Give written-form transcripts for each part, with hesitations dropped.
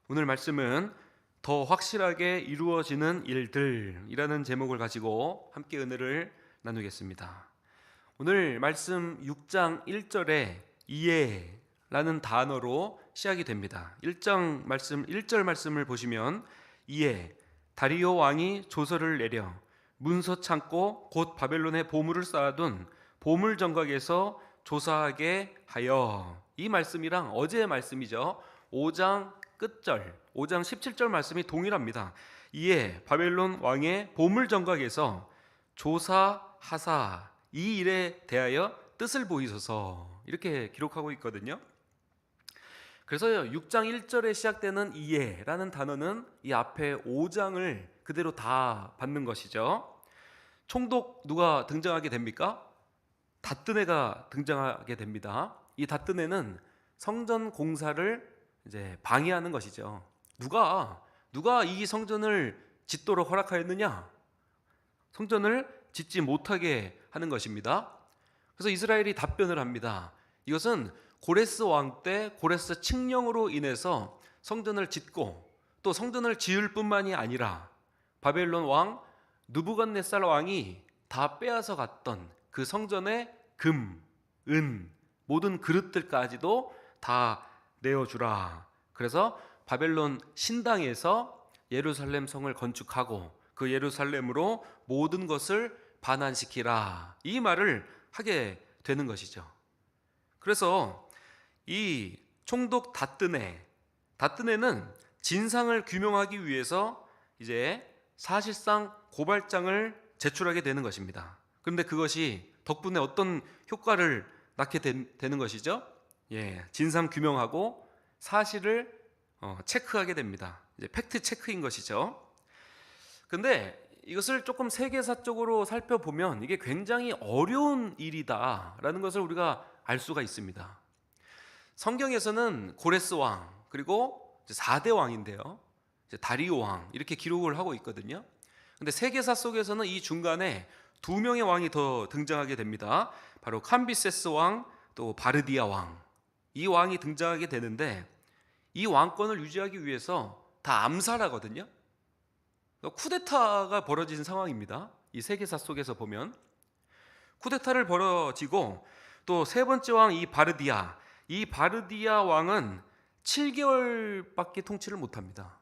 오늘 말씀은 더 확실하게 이루어지는 일들이라는 제목을 가지고 함께 은혜를 나누겠습니다. 오늘 말씀 6장 1절에 이에라는 단어로 시작이 됩니다. 1장 말씀 1절 말씀을 보시면 이에 다리오 왕이 조서를 내려 문서 창고 곧 바벨론에 보물을 쌓아둔 보물 정각에서 조사하게 하여, 이 말씀이랑 어제의 말씀이죠. 5장 끝절 5장 17절 말씀이 동일합니다. 이에 바벨론 왕의 보물 정각에서 조사하사 이 일에 대하여 뜻을 보이소서, 이렇게 기록하고 있거든요. 그래서 6장 1절에 시작되는 이에라는 단어는 이 앞에 5장을 그대로 다 받는 것이죠. 총독 누가 등장하게 됩니까? 다뜨네가 등장하게 됩니다. 이 다뜨네는 성전 공사를 이제 방해하는 것이죠. 누가 이 성전을 짓도록 허락하였느냐? 성전을 짓지 못하게 하는 것입니다. 그래서 이스라엘이 답변을 합니다. 이것은 고레스 왕 때 고레스 칙령으로 인해서 성전을 짓고 또 성전을 지을 뿐만이 아니라 바벨론 왕 느부갓네살 왕이 다 빼앗아 갔던 그 성전의 금, 은, 모든 그릇들까지도 다 내어주라. 그래서 바벨론 신당에서 예루살렘 성을 건축하고 그 예루살렘으로 모든 것을 반환시키라, 이 말을 하게 되는 것이죠. 그래서 이 총독 다뜨네는 진상을 규명하기 위해서 이제 사실상 고발장을 제출하게 되는 것입니다. 그런데 그것이 덕분에 어떤 효과를 낳게 되는 것이죠? 진상 규명하고 사실을 체크하게 됩니다. 이제 팩트 체크인 것이죠. 근데 이것을 조금 세계사적으로 살펴보면 이게 굉장히 어려운 일이다라는 것을 우리가 알 수가 있습니다. 성경에서는 고레스 왕, 그리고 4대 왕인데요, 다리오 왕, 이렇게 기록을 하고 있거든요. 근데 세계사 속에서는 이 중간에 2명의 왕이 더 등장하게 됩니다. 바로 캄비세스 왕, 또 바르디아 왕, 이 왕이 등장하게 되는데 이 왕권을 유지하기 위해서 다 암살하거든요. 쿠데타가 벌어진 상황입니다. 이 세계사 속에서 보면 쿠데타를 벌어지고, 또 세 번째 왕 이 바르디아 왕은 7개월밖에 통치를 못합니다.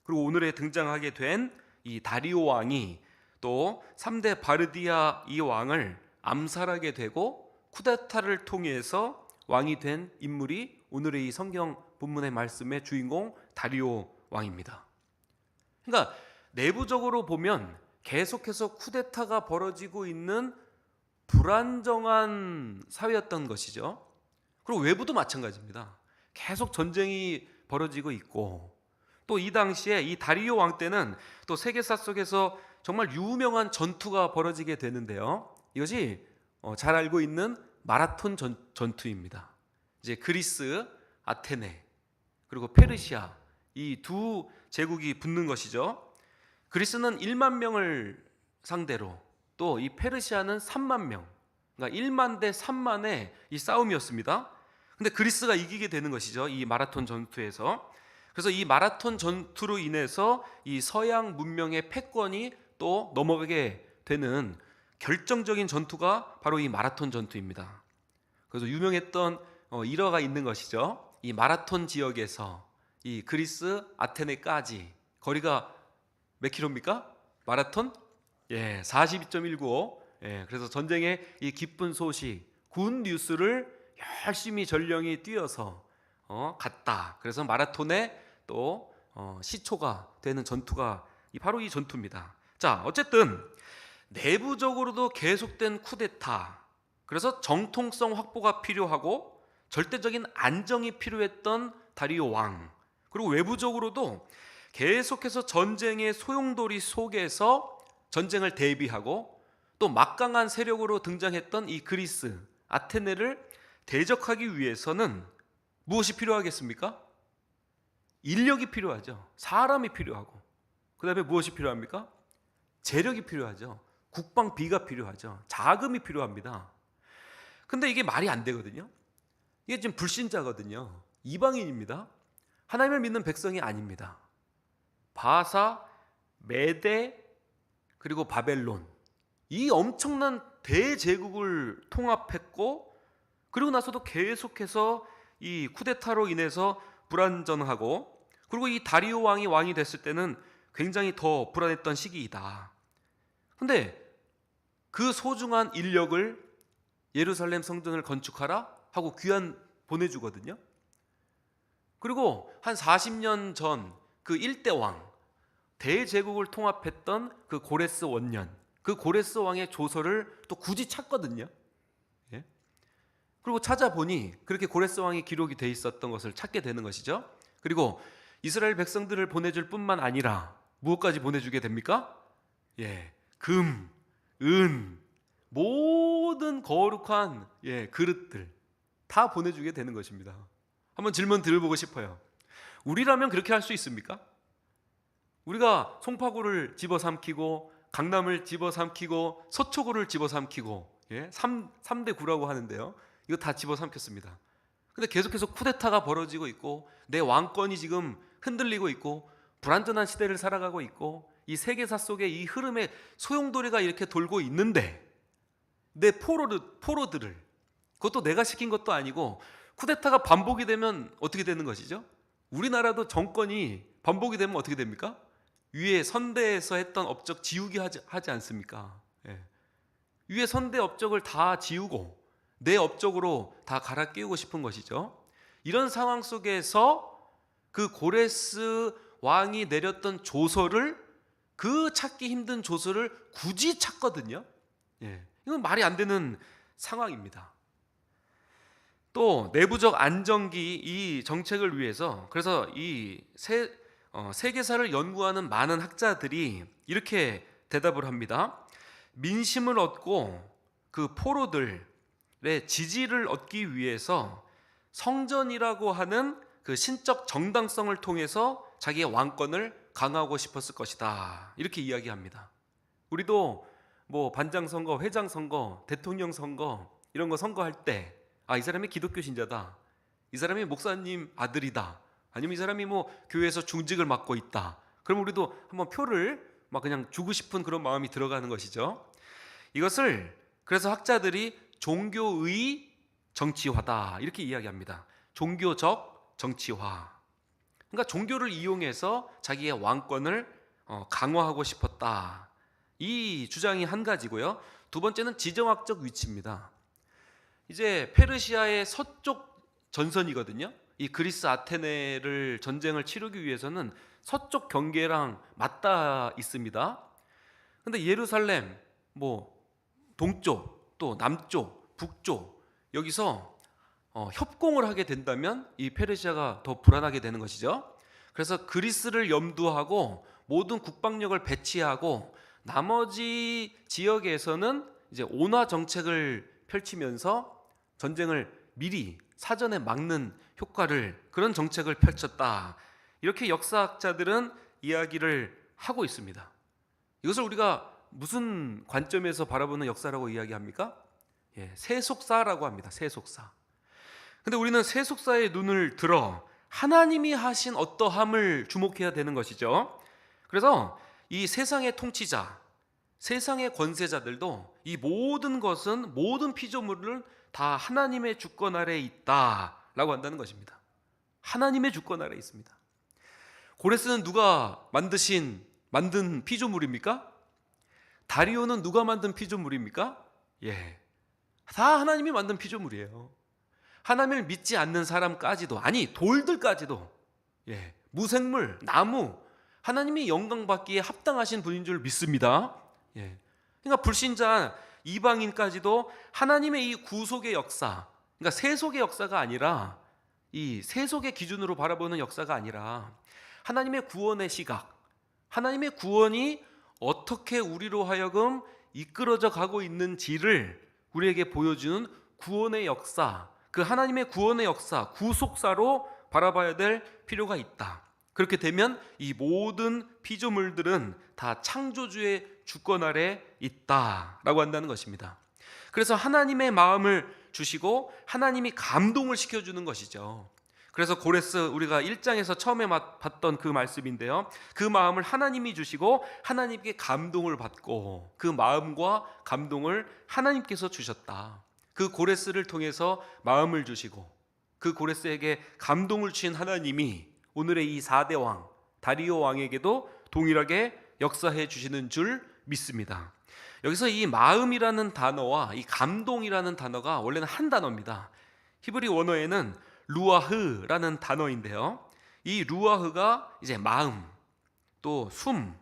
그리고 오늘에 등장하게 된 이 다리오 왕이 또 3대 바르디아 이 왕을 암살하게 되고 쿠데타를 통해서 왕이 된 인물이 오늘의 이 성경 본문의 말씀의 주인공 다리오 왕입니다. 그러니까 내부적으로 보면 계속해서 쿠데타가 벌어지고 있는 불안정한 사회였던 것이죠. 그리고 외부도 마찬가지입니다. 계속 전쟁이 벌어지고 있고, 또 이 당시에 이 다리오 왕 때는 또 세계사 속에서 정말 유명한 전투가 벌어지게 되는데요. 이것이 잘 알고 있는 마라톤 전투입니다. 이제 그리스, 아테네, 그리고 페르시아, 이 두 제국이 붙는 것이죠. 그리스는 1만 명을 상대로, 또 이 페르시아는 3만 명, 그러니까 1만 대 3만의 이 싸움이었습니다. 근데 그리스가 이기게 되는 것이죠, 이 마라톤 전투에서. 그래서 이 마라톤 전투로 인해서 이 서양 문명의 패권이 또 넘어가게 되는 결정적인 전투가 바로 이 마라톤 전투입니다. 그래서 유명했던 일화가 있는 것이죠. 이 마라톤 지역에서 이 그리스 아테네까지 거리가 몇 킬로입니까? 마라톤? 42.195. 그래서 전쟁의 이 기쁜 소식, 군 뉴스를 열심히 전령이 뛰어서 갔다. 그래서 마라톤의 또 시초가 되는 전투가 바로 이 전투입니다. 자, 어쨌든 내부적으로도 계속된 쿠데타, 그래서 정통성 확보가 필요하고 절대적인 안정이 필요했던 다리오 왕, 그리고 외부적으로도 계속해서 전쟁의 소용돌이 속에서 전쟁을 대비하고 또 막강한 세력으로 등장했던 이 그리스, 아테네를 대적하기 위해서는 무엇이 필요하겠습니까? 인력이 필요하죠. 사람이 필요하고, 그 다음에 무엇이 필요합니까? 재력이 필요하죠. 국방비가 필요하죠. 자금이 필요합니다. 근데 이게 말이 안 되거든요. 이게 지금 불신자거든요. 이방인입니다. 하나님을 믿는 백성이 아닙니다. 바사, 메대, 그리고 바벨론, 이 엄청난 대제국을 통합했고, 그리고 나서도 계속해서 이 쿠데타로 인해서 불안정하고, 그리고 이 다리오 왕이 됐을 때는 굉장히 더 불안했던 시기이다. 근데 그 소중한 인력을 예루살렘 성전을 건축하라 하고 귀환 보내주거든요. 그리고 한 40년 전 그 1대 왕, 대제국을 통합했던 그 고레스 원년, 그 고레스 왕의 조서를 또 굳이 찾거든요. 예? 그리고 찾아보니 그렇게 고레스 왕이 기록이 돼 있었던 것을 찾게 되는 것이죠. 그리고 이스라엘 백성들을 보내줄 뿐만 아니라 무엇까지 보내주게 됩니까? 금, 은, 모든 거룩한 그릇들 다 보내주게 되는 것입니다. 한번 질문 드려보고 싶어요. 우리라면 그렇게 할 수 있습니까? 우리가 송파구를 집어삼키고 강남을 집어삼키고 서초구를 집어삼키고 3대 구라고 하는데요. 이거 다 집어삼켰습니다. 근데 계속해서 쿠데타가 벌어지고 있고 내 왕권이 지금 흔들리고 있고 불안전한 시대를 살아가고 있고 이 세계사 속에 이 흐름에 소용돌이가 이렇게 돌고 있는데 내 포로들을, 그것도 내가 시킨 것도 아니고 쿠데타가 반복이 되면 어떻게 되는 것이죠? 우리나라도 정권이 반복이 되면 어떻게 됩니까? 위에 선대에서 했던 업적 지우기 하지 않습니까? 위에 선대 업적을 다 지우고 내 업적으로 다 갈아 끼우고 싶은 것이죠. 이런 상황 속에서 그 고레스 왕이 내렸던 조서를, 그 찾기 힘든 조서를 굳이 찾거든요. 이건 말이 안 되는 상황입니다. 또 내부적 안정기 이 정책을 위해서, 그래서 이 세계사를 연구하는 많은 학자들이 이렇게 대답을 합니다. 민심을 얻고 그 포로들의 지지를 얻기 위해서 성전이라고 하는 그 신적 정당성을 통해서 자기의 왕권을 강화하고 싶었을 것이다, 이렇게 이야기합니다. 우리도 뭐 반장 선거, 회장 선거, 대통령 선거 이런 거 선거할 때 이 사람이 기독교 신자다, 이 사람이 목사님 아들이다, 아니면 이 사람이 뭐 교회에서 중직을 맡고 있다, 그럼 우리도 한번 표를 막 그냥 주고 싶은 그런 마음이 들어가는 것이죠. 이것을 그래서 학자들이 종교의 정치화다, 이렇게 이야기합니다. 종교적 정치화. 그러니까 종교를 이용해서 자기의 왕권을 강화하고 싶었다, 이 주장이 한 가지고요. 두 번째는 지정학적 위치입니다. 이제 페르시아의 서쪽 전선이거든요. 이 그리스 아테네를 전쟁을 치르기 위해서는 서쪽 경계랑 맞닿아 있습니다. 근데 예루살렘 뭐 동쪽 또 남쪽 북쪽 여기서 협공을 하게 된다면 이 페르시아가 더 불안하게 되는 것이죠. 그래서 그리스를 염두하고 모든 국방력을 배치하고 나머지 지역에서는 이제 온화 정책을 펼치면서 전쟁을 미리 사전에 막는 효과를, 그런 정책을 펼쳤다, 이렇게 역사학자들은 이야기를 하고 있습니다. 이것을 우리가 무슨 관점에서 바라보는 역사라고 이야기합니까? 세속사라고 합니다. 세속사. 근데 우리는 세속사의 눈을 들어 하나님이 하신 어떠함을 주목해야 되는 것이죠. 그래서 이 세상의 통치자, 세상의 권세자들도 이 모든 것은, 모든 피조물은 다 하나님의 주권 아래에 있다라고 한다는 것입니다. 하나님의 주권 아래에 있습니다. 고레스는 누가 만든 피조물입니까? 다리오는 누가 만든 피조물입니까? 다 하나님이 만든 피조물이에요. 하나님을 믿지 않는 사람까지도, 아니 돌들까지도, 무생물, 나무, 하나님이 영광받기에 합당하신 분인 줄 믿습니다. 그러니까 불신자 이방인까지도 하나님의 이 구속의 역사, 그러니까 세속의 역사가 아니라, 이 세속의 기준으로 바라보는 역사가 아니라 하나님의 구원의 시각, 하나님의 구원이 어떻게 우리로 하여금 이끌어져 가고 있는지를 우리에게 보여주는 구원의 역사, 그 하나님의 구원의 역사, 구속사로 바라봐야 될 필요가 있다. 그렇게 되면 이 모든 피조물들은 다 창조주의 주권 아래 있다라고 한다는 것입니다. 그래서 하나님의 마음을 주시고 하나님이 감동을 시켜주는 것이죠. 그래서 고레스 우리가 1장에서 처음에 봤던 그 말씀인데요, 그 마음을 하나님이 주시고 하나님께 감동을 받고 그 마음과 감동을 하나님께서 주셨다. 그 고레스를 통해서 마음을 주시고 그 고레스에게 감동을 주신 하나님이 오늘의 이 4대 왕 다리오 왕에게도 동일하게 역사해 주시는 줄 믿습니다. 여기서 이 마음이라는 단어와 이 감동이라는 단어가 원래는 한 단어입니다. 히브리 원어에는 루아흐라는 단어인데요, 이 루아흐가 이제 마음, 또 숨,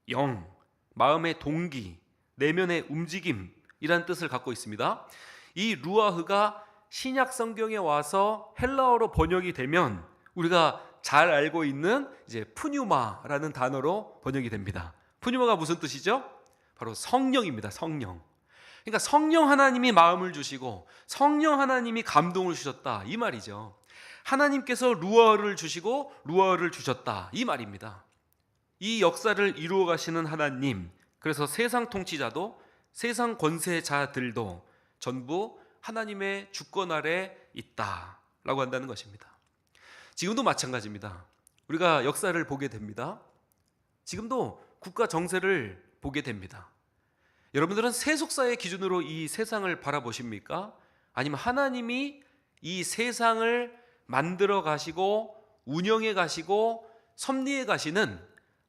영, 마음의 동기, 내면의 움직임이라는 뜻을 갖고 있습니다. 이 루아흐가 신약 성경에 와서 헬라어로 번역이 되면 우리가 잘 알고 있는 이제 푸뉴마라는 단어로 번역이 됩니다. 푸뉴마가 무슨 뜻이죠? 바로 성령입니다. 성령. 그러니까 성령 하나님이 마음을 주시고 성령 하나님이 감동을 주셨다, 이 말이죠. 하나님께서 루아를 주시고 루아를 주셨다, 이 말입니다. 이 역사를 이루어 가시는 하나님, 그래서 세상 통치자도 세상 권세자들도 전부 하나님의 주권 아래 있다라고 한다는 것입니다. 지금도 마찬가지입니다. 우리가 역사를 보게 됩니다. 지금도 국가 정세를 보게 됩니다. 여러분들은 세속사의 기준으로 이 세상을 바라보십니까? 아니면 하나님이 이 세상을 만들어 가시고 운영해 가시고 섭리해 가시는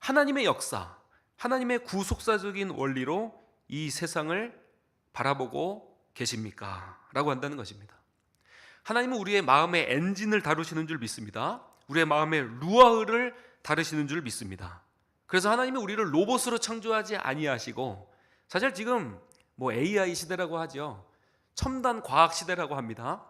하나님의 역사, 하나님의 구속사적인 원리로 이 세상을 바라보고 계십니까? 라고 한다는 것입니다. 하나님은 우리의 마음의 엔진을 다루시는 줄 믿습니다. 우리의 마음의 루아흐를 다루시는 줄 믿습니다. 그래서 하나님은 우리를 로봇으로 창조하지 아니하시고, 사실 지금 AI 시대라고 하죠. 첨단 과학 시대라고 합니다.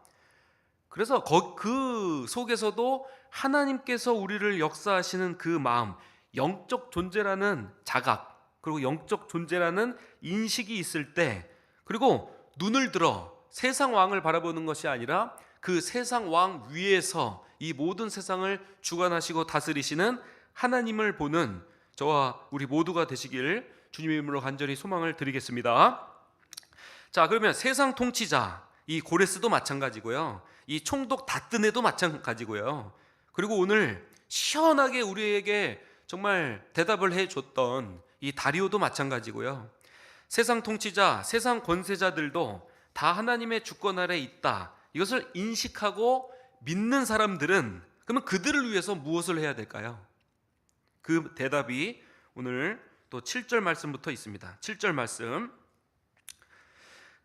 그래서 그 속에서도 하나님께서 우리를 역사하시는 그 마음, 영적 존재라는 자각, 그리고 영적 존재라는 인식이 있을 때, 그리고 눈을 들어 세상 왕을 바라보는 것이 아니라 그 세상 왕 위에서 이 모든 세상을 주관하시고 다스리시는 하나님을 보는 저와 우리 모두가 되시길 주님의 이름으로 간절히 소망을 드리겠습니다. 자, 그러면 세상 통치자 이 고레스도 마찬가지고요, 이 총독 다뜨네도 마찬가지고요, 그리고 오늘 시원하게 우리에게 정말 대답을 해줬던 이 다리오도 마찬가지고요. 세상 통치자, 세상 권세자들도 다 하나님의 주권 아래 있다, 이것을 인식하고 믿는 사람들은 그러면 그들을 위해서 무엇을 해야 될까요? 그 대답이 오늘 또 7절 말씀부터 있습니다. 7절 말씀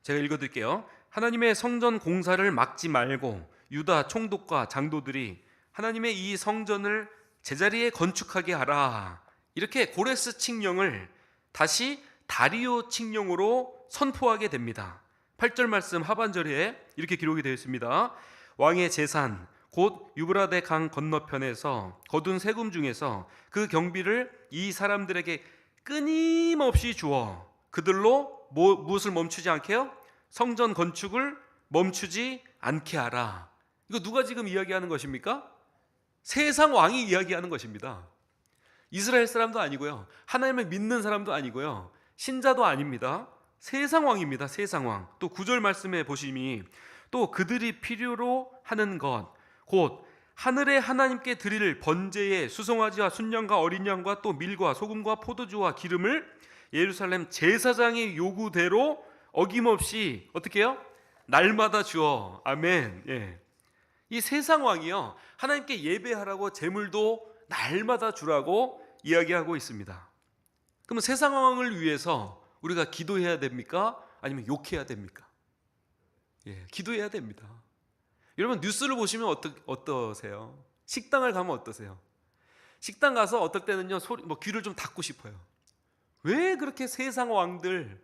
제가 읽어드릴게요. 하나님의 성전 공사를 막지 말고 유다 총독과 장도들이 하나님의 이 성전을 제자리에 건축하게 하라, 이렇게 고레스 칙령을 다시 다리오 칙령으로 선포하게 됩니다. 8절 말씀 하반절에 이렇게 기록이 되어 있습니다. 왕의 재산 곧 유브라데 강 건너편에서 거둔 세금 중에서 그 경비를 이 사람들에게 끊임없이 주어 그들로 무엇을 멈추지 않게 해요? 성전 건축을 멈추지 않게 하라. 이거 누가 지금 이야기하는 것입니까? 세상 왕이 이야기하는 것입니다. 이스라엘 사람도 아니고요, 하나님을 믿는 사람도 아니고요, 신자도 아닙니다. 세상 왕입니다. 세상 왕. 또 9절 말씀에 보시니 또 그들이 필요로 하는 것 곧 하늘에 하나님께 드릴 번제의 수송아지와 순양과 어린 양과 또 밀과 소금과 포도주와 기름을 예루살렘 제사장의 요구대로 어김없이 어떻게 해요? 날마다 주어. 아멘. 예. 이 세상 왕이요, 하나님께 예배하라고 제물도 날마다 주라고 이야기하고 있습니다. 그러면 세상 왕을 위해서 우리가 기도해야 됩니까? 아니면 욕해야 됩니까? 예, 기도해야 됩니다. 여러분 뉴스를 보시면 어떠세요? 식당을 가면 어떠세요? 식당 가서 어떨 때는요, 귀를 좀 닫고 싶어요. 왜 그렇게 세상 왕들,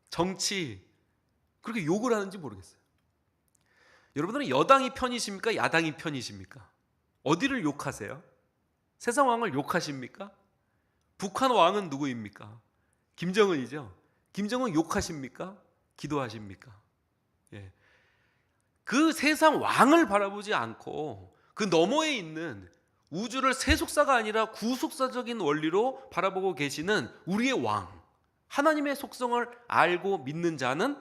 정치 그렇게 욕을 하는지 모르겠어요. 여러분들은 여당이 편이십니까? 야당이 편이십니까? 어디를 욕하세요? 세상 왕을 욕하십니까? 북한 왕은 누구입니까? 김정은이죠. 김정은 욕하십니까? 기도하십니까? 예. 그 세상 왕을 바라보지 않고 그 너머에 있는 우주를 세속사가 아니라 구속사적인 원리로 바라보고 계시는 우리의 왕, 하나님의 속성을 알고 믿는 자는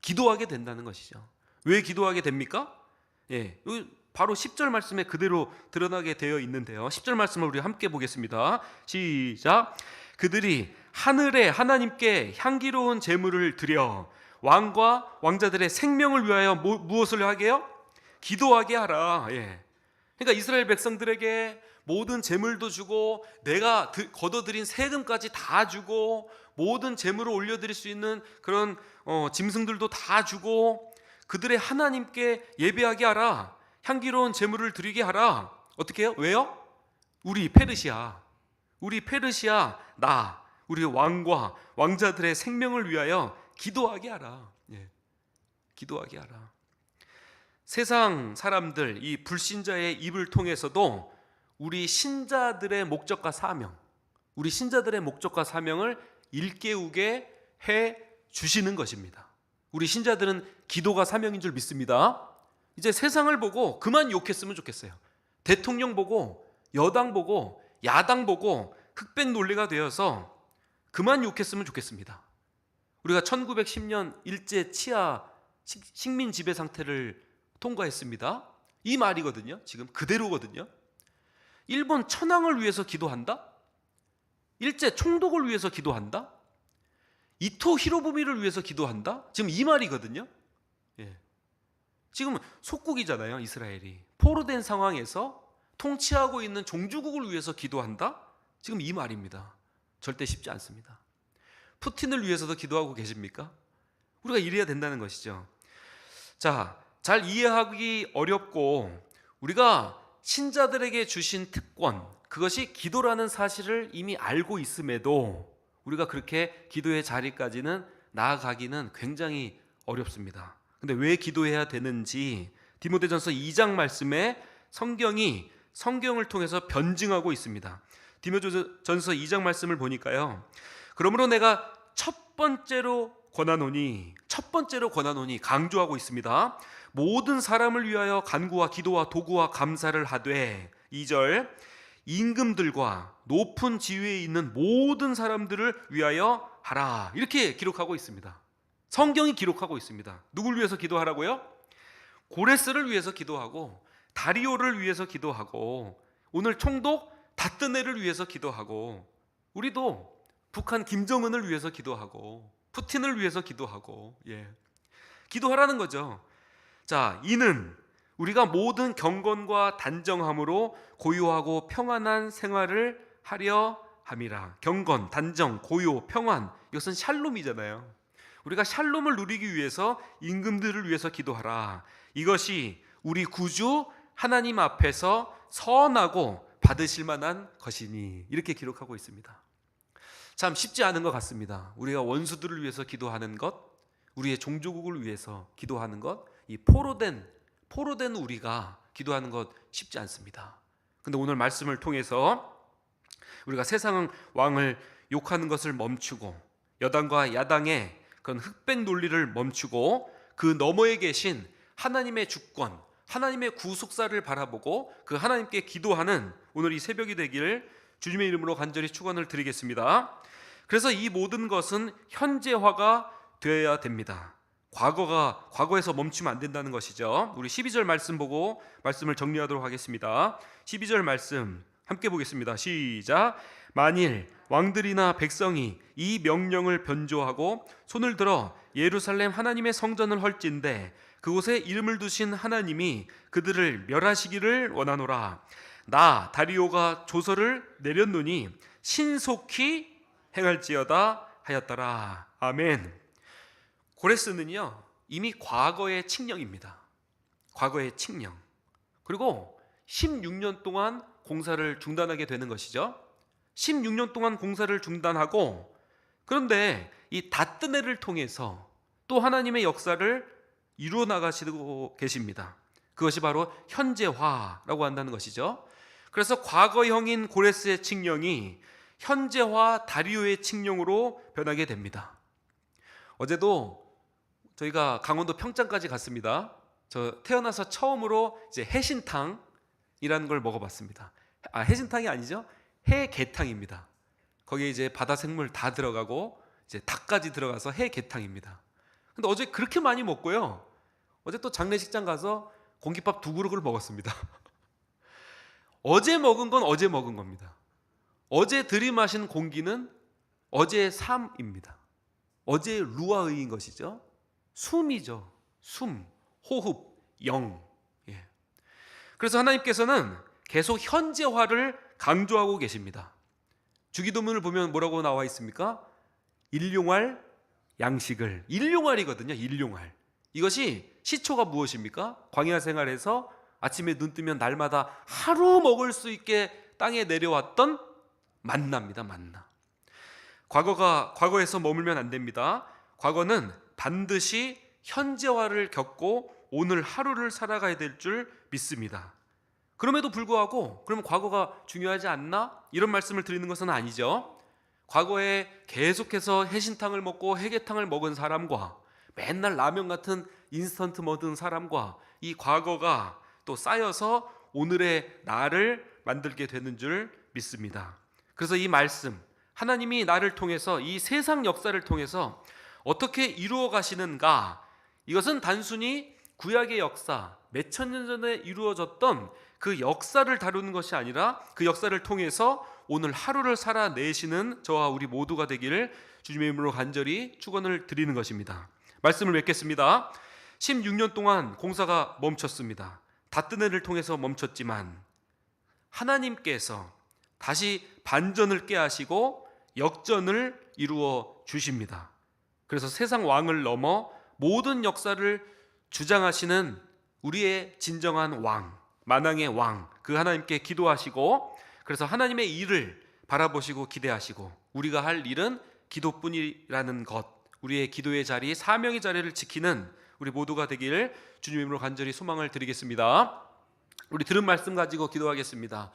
기도하게 된다는 것이죠. 왜 기도하게 됩니까? 예, 바로 10절 말씀에 그대로 드러나게 되어 있는데요. 10절 말씀을 우리 함께 보겠습니다. 시작. 그들이 하늘에 하나님께 향기로운 제물을 드려 왕과 왕자들의 생명을 위하여 무엇을 하게 해요? 기도하게 하라. 그러니까 이스라엘 백성들에게 모든 제물도 주고 내가 걷어들인 세금까지 다 주고 모든 제물을 올려드릴 수 있는 그런 짐승들도 다 주고 그들의 하나님께 예배하게 하라. 향기로운 제물을 드리게 하라. 어떻게 해요? 왜요? 우리 페르시아 우리 왕과 왕자들의 생명을 위하여 기도하게 하라. 기도하게 하라. 세상 사람들, 이 불신자의 입을 통해서도 우리 신자들의 목적과 사명을 일깨우게 해 주시는 것입니다. 우리 신자들은 기도가 사명인 줄 믿습니다. 이제 세상을 보고 그만 욕했으면 좋겠어요. 대통령 보고, 여당 보고, 야당 보고 흑백 논리가 되어서 그만 욕했으면 좋겠습니다. 우리가 1910년 일제 치하 식민 지배 상태를 통과했습니다. 이 말이거든요. 지금 그대로거든요. 일본 천황을 위해서 기도한다? 일제 총독을 위해서 기도한다? 이토 히로부미를 위해서 기도한다? 지금 이 말이거든요. 지금 속국이잖아요. 이스라엘이 포로된 상황에서 통치하고 있는 종주국을 위해서 기도한다? 지금 이 말입니다. 절대 쉽지 않습니다. 푸틴을 위해서도 기도하고 계십니까? 우리가 이래야 된다는 것이죠. 자, 잘 이해하기 어렵고 우리가 신자들에게 주신 특권, 그것이 기도라는 사실을 이미 알고 있음에도 우리가 그렇게 기도의 자리까지는 나아가기는 굉장히 어렵습니다. 근데 왜 기도해야 되는지 디모데전서 2장 말씀에 성경을 통해서 변증하고 있습니다. 디모데전서 2장 말씀을 보니까요. 그러므로 내가 첫 번째로 권하노니 강조하고 있습니다. 모든 사람을 위하여 간구와 기도와 도구와 감사를 하되 2절 임금들과 높은 지위에 있는 모든 사람들을 위하여 하라. 이렇게 기록하고 있습니다. 성경이 기록하고 있습니다. 누굴 위해서 기도하라고요? 고레스를 위해서 기도하고 다리오를 위해서 기도하고 오늘 총독 다뜨네를 위해서 기도하고 우리도 북한 김정은을 위해서 기도하고 푸틴을 위해서 기도하고 기도하라는 거죠. 자, 이는 우리가 모든 경건과 단정함으로 고요하고 평안한 생활을 하려 함이라. 경건, 단정, 고요, 평안, 이것은 샬롬이잖아요. 우리가 샬롬을 누리기 위해서 임금들을 위해서 기도하라. 이것이 우리 구주 하나님 앞에서 선하고 받으실 만한 것이니 이렇게 기록하고 있습니다. 참 쉽지 않은 것 같습니다. 우리가 원수들을 위해서 기도하는 것, 우리의 종조국을 위해서 기도하는 것, 이 포로된 우리가 기도하는 것 쉽지 않습니다. 근데 오늘 말씀을 통해서 우리가 세상 왕을 욕하는 것을 멈추고 여당과 야당의 그런 흑백 논리를 멈추고 그 너머에 계신 하나님의 주권, 하나님의 구속사를 바라보고 그 하나님께 기도하는 오늘 이 새벽이 되기를 주님의 이름으로 간절히 축원을 드리겠습니다. 그래서 이 모든 것은 현재화가 되어야 됩니다. 과거에서 멈추면 안 된다는 것이죠. 우리 12절 말씀 보고 말씀을 정리하도록 하겠습니다. 12절 말씀 함께 보겠습니다. 시작. 만일 왕들이나 백성이 이 명령을 변조하고 손을 들어 예루살렘 하나님의 성전을 헐진대 그곳에 이름을 두신 하나님이 그들을 멸하시기를 원하노라. 나 다리오가 조서를 내렸노니 신속히 행할지어다 하였더라. 아멘. 고레스는요 이미 과거의 칙령입니다. 과거의 칙령. 그리고 16년 동안 공사를 중단하게 되는 것이죠. 16년 동안 공사를 중단하고 그런데 이 다뜨네를 통해서 또 하나님의 역사를 이루어 나가시고 계십니다. 그것이 바로 현재화라고 한다는 것이죠. 그래서 과거형인 고레스의 칙령이 현재화 다리오의 칙령으로 변하게 됩니다. 어제도 저희가 강원도 평창까지 갔습니다. 저 태어나서 처음으로 이제 해신탕이라는 걸 먹어봤습니다. 해신탕이 아니죠? 해게탕입니다. 거기에 이제 바다 생물 다 들어가고 이제 닭까지 들어가서 해게탕입니다. 근데 어제 그렇게 많이 먹고요. 어제 또 장례식장 가서 공깃밥 2그릇을 먹었습니다. 어제 먹은 건 어제 먹은 겁니다. 어제 들이마신 공기는 어제의 삶입니다. 어제의 루아의인 것이죠. 숨이죠. 숨, 호흡, 영. 예. 그래서 하나님께서는 계속 현재화를 강조하고 계십니다. 주기도문을 보면 뭐라고 나와 있습니까? 일용할 양식을. 일용할이거든요. 일용할. 이것이 시초가 무엇입니까? 광야 생활에서 아침에 눈 뜨면 날마다 하루 먹을 수 있게 땅에 내려왔던 만나입니다. 만나. 과거에서 머물면 안 됩니다. 과거는 반드시 현재화를 겪고 오늘 하루를 살아가야 될 줄 믿습니다. 그럼에도 불구하고 그럼 과거가 중요하지 않나? 이런 말씀을 드리는 것은 아니죠. 과거에 계속해서 해신탕을 먹고 해계탕을 먹은 사람과 맨날 라면 같은 인스턴트 먹은 사람과 이 과거가 또 쌓여서 오늘의 나를 만들게 되는 줄 믿습니다. 그래서 이 말씀, 하나님이 나를 통해서 이 세상 역사를 통해서 어떻게 이루어 가시는가, 이것은 단순히 구약의 역사, 몇천 년 전에 이루어졌던 그 역사를 다루는 것이 아니라 그 역사를 통해서 오늘 하루를 살아내시는 저와 우리 모두가 되기를 주님의 이름으로 간절히 축원을 드리는 것입니다. 말씀을 맺겠습니다. 16년 동안 공사가 멈췄습니다. 닷뜨내를 통해서 멈췄지만 하나님께서 다시 반전을 깨하시고 역전을 이루어 주십니다. 그래서 세상 왕을 넘어 모든 역사를 주장하시는 우리의 진정한 왕, 만왕의 왕, 그 하나님께 기도하시고, 그래서 하나님의 일을 바라보시고 기대하시고, 우리가 할 일은 기도뿐이라는 것, 우리의 기도의 자리, 사명의 자리를 지키는 우리 모두가 되기를 주님의 이름으로 간절히 소망을 드리겠습니다. 우리 들은 말씀 가지고 기도하겠습니다.